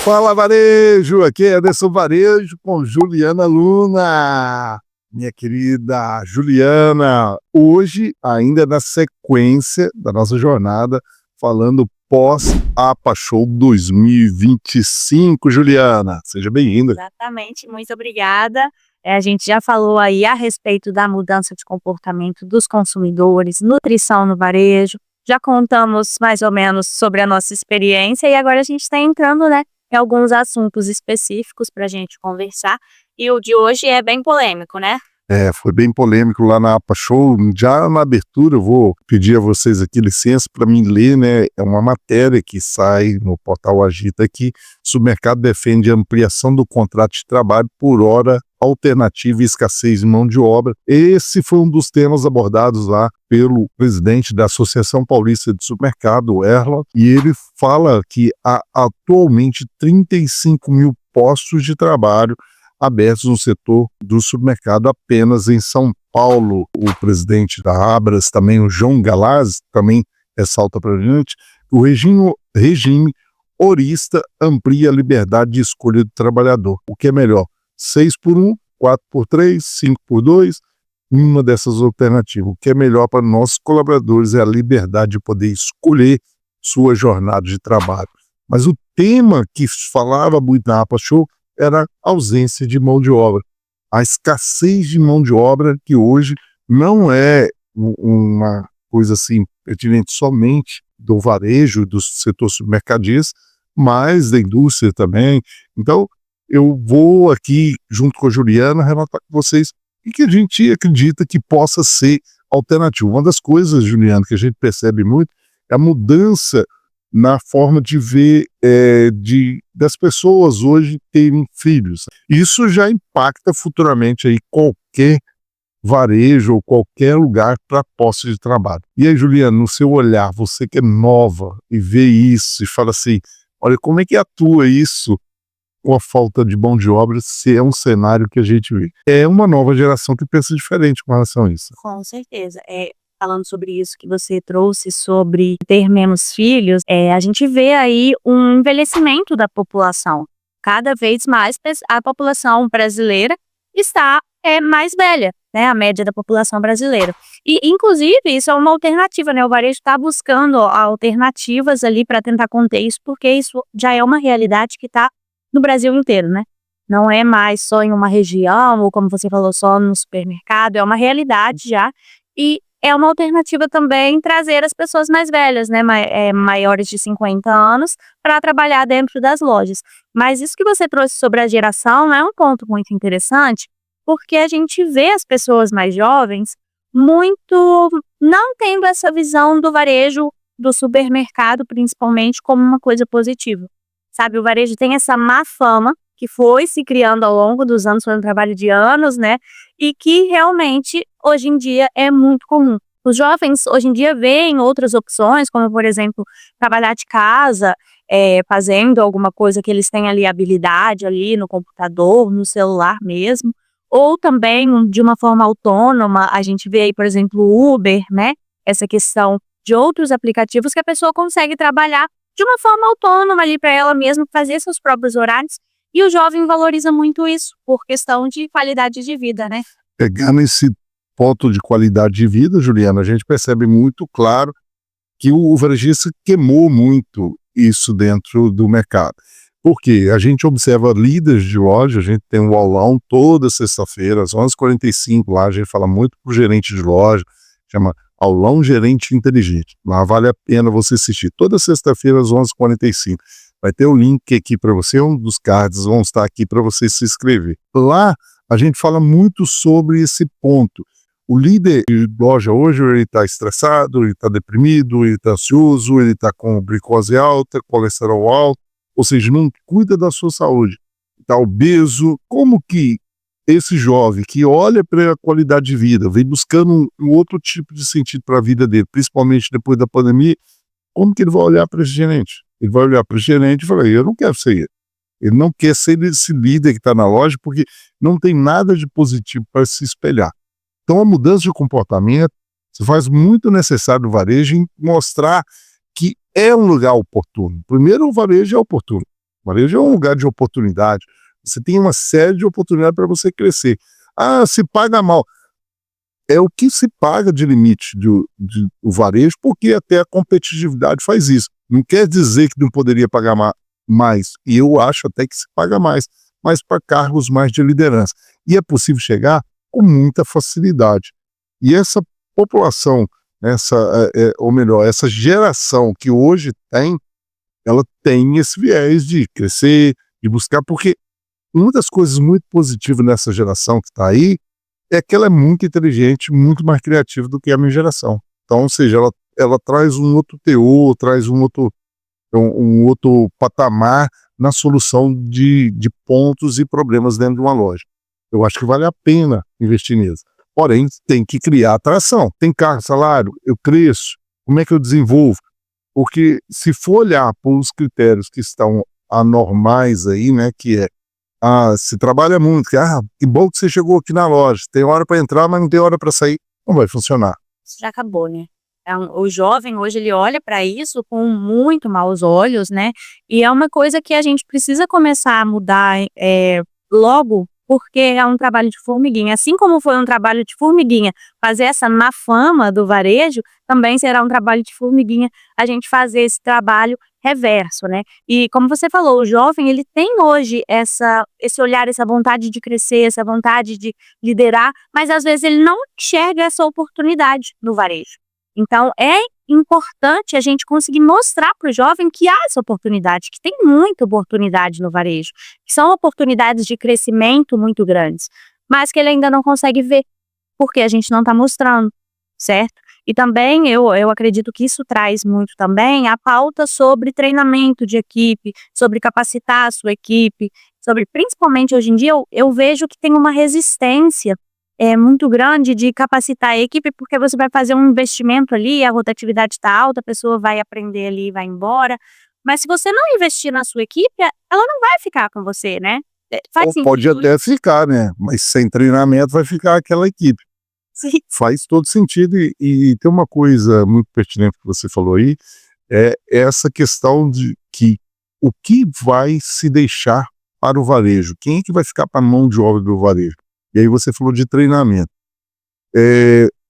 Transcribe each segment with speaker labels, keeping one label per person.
Speaker 1: Fala Varejo, aqui é Anderson Varejo com Juliana Luna. Minha querida Juliana, hoje ainda na sequência da nossa jornada, falando pós-APA Show 2025, Juliana. Seja bem-vinda.
Speaker 2: Exatamente, muito obrigada. A gente já falou aí a respeito da mudança de comportamento dos consumidores, nutrição no varejo, já contamos mais ou menos sobre a nossa experiência e agora a gente está entrando, né, em alguns assuntos específicos para a gente conversar, e o de hoje é bem polêmico, né?
Speaker 1: Foi bem polêmico lá na APA Show. Já na abertura, eu vou pedir a vocês aqui licença para mim ler, né? É uma matéria que sai no portal Agita aqui. Supermercado defende ampliação do contrato de trabalho por hora alternativa e escassez de mão de obra. Esse foi um dos temas abordados lá pelo presidente da Associação Paulista de Supermercado, o Erla, e ele fala que há atualmente 35 mil postos de trabalho abertos no setor do supermercado apenas em São Paulo. O presidente da Abras, também o João Galaz, também ressalta para a gente que o regime horista amplia a liberdade de escolha do trabalhador. O que é melhor? 6 por 1, 4 por 3, 5 por 2, uma dessas alternativas. O que é melhor para nossos colaboradores é a liberdade de poder escolher sua jornada de trabalho. Mas o tema que falava muito na APA Show era a ausência de mão de obra. A escassez de mão de obra, que hoje não é uma coisa assim pertinente somente do varejo, do setor supermercadista, mas da indústria também. Então, eu vou aqui, junto com a Juliana, relatar com vocês o que a gente acredita que possa ser alternativo. Uma das coisas, Juliana, que a gente percebe muito é a mudança na forma de ver das pessoas hoje terem filhos. Isso já impacta futuramente aí qualquer varejo ou qualquer lugar para posse de trabalho. E aí, Juliana, no seu olhar, você que é nova e vê isso e fala assim, olha, como é que atua isso com a falta de mão de obra, se é um cenário que a gente vê? É uma nova geração que pensa diferente com relação a isso.
Speaker 2: Com certeza. Falando sobre isso que você trouxe, sobre ter menos filhos, a gente vê aí um envelhecimento da população. Cada vez mais a população brasileira está mais velha, né? A média da população brasileira. E, inclusive, isso é uma alternativa, né? O varejo está buscando alternativas ali para tentar conter isso, porque isso já é uma realidade que está no Brasil inteiro, né? Não é mais só em uma região, ou como você falou, só no supermercado, é uma realidade já. E é uma alternativa também trazer as pessoas mais velhas, né, maiores de 50 anos, para trabalhar dentro das lojas. Mas isso que você trouxe sobre a geração é um ponto muito interessante, porque a gente vê as pessoas mais jovens muito não tendo essa visão do varejo, do supermercado, principalmente, como uma coisa positiva. Sabe, o varejo tem essa má fama que foi se criando ao longo dos anos, foi um trabalho de anos, né? E que realmente, hoje em dia, é muito comum. Os jovens, hoje em dia, veem outras opções, como, por exemplo, trabalhar de casa, fazendo alguma coisa que eles têm ali habilidade ali no computador, no celular mesmo, ou também de uma forma autônoma. A gente vê aí, por exemplo, o Uber, né? Essa questão de outros aplicativos que a pessoa consegue trabalhar de uma forma autônoma ali para ela mesma, fazer seus próprios horários. E o jovem valoriza muito isso, por questão de qualidade de vida, né?
Speaker 1: Pegar nesse ponto de qualidade de vida, Juliana, a gente percebe muito claro que o varejista queimou muito isso dentro do mercado. Porque a gente observa líderes de loja, a gente tem um aulão toda sexta-feira, às 11h45, lá a gente fala muito para o gerente de loja, chama Aulão Gerente Inteligente. Lá vale a pena você assistir. Toda sexta-feira, às 11h45. Vai ter o link aqui para você, um dos cards vão estar aqui para você se inscrever. Lá, a gente fala muito sobre esse ponto. O líder de loja hoje, ele está estressado, ele está deprimido, ele está ansioso, ele está com glicose alta, colesterol alto, ou seja, não cuida da sua saúde. Está obeso. Como que esse jovem que olha para a qualidade de vida, vem buscando um outro tipo de sentido para a vida dele, principalmente depois da pandemia, como que ele vai olhar para esse gerente? Ele vai olhar para o gerente e falar, eu não quero ser ele. Ele não quer ser esse líder que está na loja, porque não tem nada de positivo para se espelhar. Então, a mudança de comportamento se faz muito necessário no varejo em mostrar que é um lugar oportuno. Primeiro, o varejo é oportuno. Varejo é um lugar de oportunidade. Você tem uma série de oportunidades para você crescer. Ah, se paga mal. É o que se paga de limite do varejo, porque até a competitividade faz isso. Não quer dizer que não poderia pagar mais, e eu acho até que se paga mais, mas para cargos mais de liderança. E é possível chegar com muita facilidade. E essa população, ou melhor, essa geração que hoje ela tem esse viés de crescer, de buscar, porque uma das coisas muito positivas nessa geração que está aí é que ela é muito inteligente, muito mais criativa do que a minha geração. Então, ou seja, ela traz um outro teor, traz um outro patamar na solução de pontos e problemas dentro de uma loja. Eu acho que vale a pena investir nisso. Porém, tem que criar atração. Tem cargo, salário, eu cresço, como é que eu desenvolvo? Porque se for olhar para os critérios que estão anormais aí, né, que é se trabalha muito, que bom que você chegou aqui na loja, tem hora para entrar, mas não tem hora para sair, não vai funcionar.
Speaker 2: Isso já acabou, né? O jovem hoje ele olha para isso com muito maus olhos, né? E é uma coisa que a gente precisa começar a mudar logo, porque é um trabalho de formiguinha. Assim como foi um trabalho de formiguinha fazer essa má fama do varejo, também será um trabalho de formiguinha a gente fazer esse trabalho reverso, né? E como você falou, o jovem ele tem hoje esse olhar, essa vontade de crescer, essa vontade de liderar, mas às vezes ele não enxerga essa oportunidade no varejo. Então é importante a gente conseguir mostrar para o jovem que há essa oportunidade, que tem muita oportunidade no varejo, que são oportunidades de crescimento muito grandes, mas que ele ainda não consegue ver, porque a gente não está mostrando, certo? E também eu acredito que isso traz muito também a pauta sobre treinamento de equipe, sobre capacitar a sua equipe, sobre, principalmente hoje em dia, eu vejo que tem uma resistência muito grande de capacitar a equipe, porque você vai fazer um investimento ali, a rotatividade está alta, a pessoa vai aprender ali e vai embora, mas se você não investir na sua equipe, ela não vai ficar com você, né? Faz
Speaker 1: Ou pode
Speaker 2: sentido.
Speaker 1: até ficar, né? Mas sem treinamento vai ficar aquela equipe.
Speaker 2: Sim.
Speaker 1: Faz todo sentido, e tem uma coisa muito pertinente que você falou aí, é essa questão de que o que vai se deixar para o varejo, quem é que vai ficar para a mão de obra do varejo? E aí você falou de treinamento.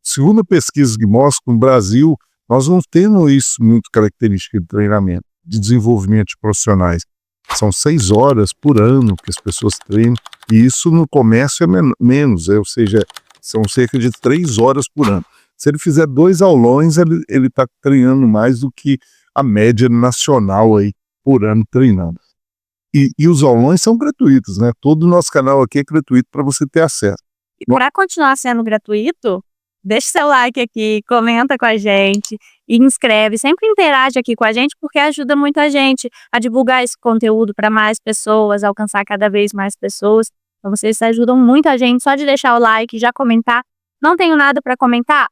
Speaker 1: Segundo a pesquisa que mostra que no Brasil, nós não temos isso muito característica de treinamento, de desenvolvimento de profissionais. São 6 horas por ano que as pessoas treinam, e isso no comércio é menos, ou seja, são cerca de 3 horas por ano. Se ele fizer 2 aulões, ele está treinando mais do que a média nacional aí por ano treinando. E os aulões são gratuitos, né? Todo o nosso canal aqui é gratuito para você ter acesso.
Speaker 2: E para continuar sendo gratuito, deixa seu like aqui, comenta com a gente, e inscreve, sempre interage aqui com a gente, porque ajuda muito a gente a divulgar esse conteúdo para mais pessoas, alcançar cada vez mais pessoas. Então vocês ajudam muito a gente, só de deixar o like, já comentar. Não tenho nada para comentar?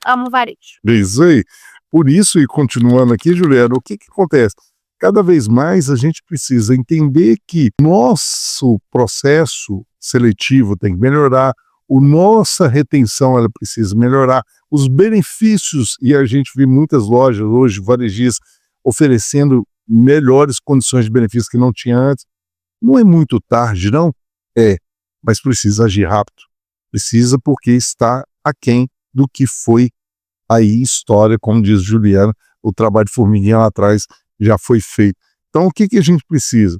Speaker 2: #AmoVarejo.
Speaker 1: É isso aí. Por isso, e continuando aqui, Juliana, o que acontece? Cada vez mais a gente precisa entender que nosso processo seletivo tem que melhorar, nossa retenção ela precisa melhorar, os benefícios, e a gente vê muitas lojas hoje, varejistas, oferecendo melhores condições de benefícios que não tinha antes. Não é muito tarde, não? Mas precisa agir rápido. Precisa, porque está aquém do que foi aí história, como diz Juliana, o trabalho de formiguinha lá atrás já foi feito. Então, o que a gente precisa?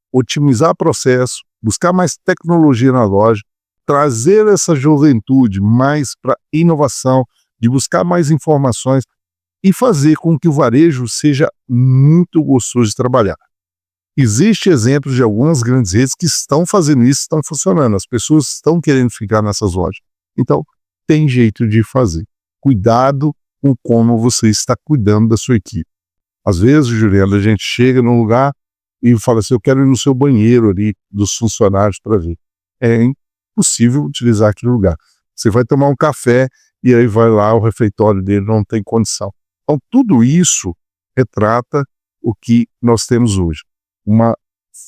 Speaker 1: Otimizar o processo, buscar mais tecnologia na loja, trazer essa juventude mais para inovação, de buscar mais informações e fazer com que o varejo seja muito gostoso de trabalhar. Existem exemplos de algumas grandes redes que estão fazendo isso, estão funcionando. As pessoas estão querendo ficar nessas lojas. Então, tem jeito de fazer. Cuidado com como você está cuidando da sua equipe. Às vezes, Juliana, a gente chega num lugar e fala assim, eu quero ir no seu banheiro ali, dos funcionários, para ver. É impossível utilizar aquele lugar. Você vai tomar um café e aí vai lá, o refeitório dele não tem condição. Então, tudo isso retrata o que nós temos hoje. Uma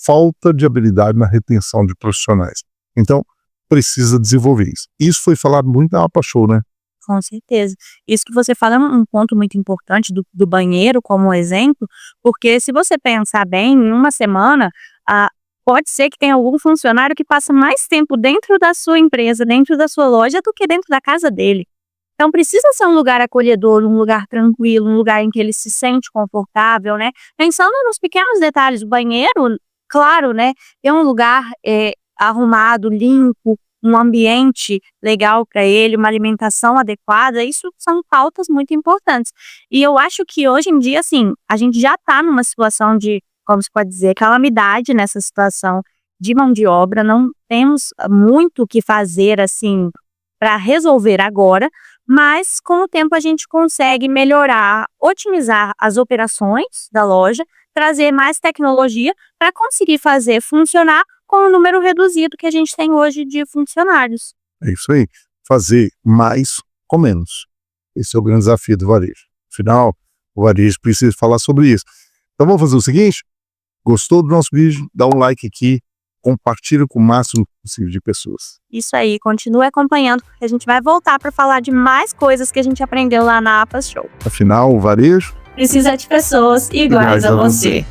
Speaker 1: falta de habilidade na retenção de profissionais. Então, precisa desenvolver isso. Isso foi falado muito na APA Show, né?
Speaker 2: Com certeza. Isso que você fala é um ponto muito importante do banheiro como exemplo, porque se você pensar bem, em uma semana, ah, pode ser que tenha algum funcionário que passa mais tempo dentro da sua empresa, dentro da sua loja, do que dentro da casa dele. Então precisa ser um lugar acolhedor, um lugar tranquilo, um lugar em que ele se sente confortável, né. Pensando nos pequenos detalhes, o banheiro, claro, né, ter um lugar, arrumado, limpo, um ambiente legal para ele, uma alimentação adequada, isso são pautas muito importantes. E eu acho que hoje em dia, assim, a gente já está numa situação de, como se pode dizer, calamidade nessa situação de mão de obra, não temos muito o que fazer, assim, para resolver agora, mas com o tempo a gente consegue melhorar, otimizar as operações da loja, trazer mais tecnologia para conseguir fazer funcionar com o número reduzido que a gente tem hoje de funcionários.
Speaker 1: É isso aí. Fazer mais com menos. Esse é o grande desafio do varejo. Afinal, o varejo precisa falar sobre isso. Então vamos fazer o seguinte: gostou do nosso vídeo? Dá um like aqui, compartilha com o máximo possível de pessoas.
Speaker 2: Isso aí, continue acompanhando, porque a gente vai voltar para falar de mais coisas que a gente aprendeu lá na APAS Show.
Speaker 1: Afinal, o varejo
Speaker 2: Precisa de pessoas iguais a você.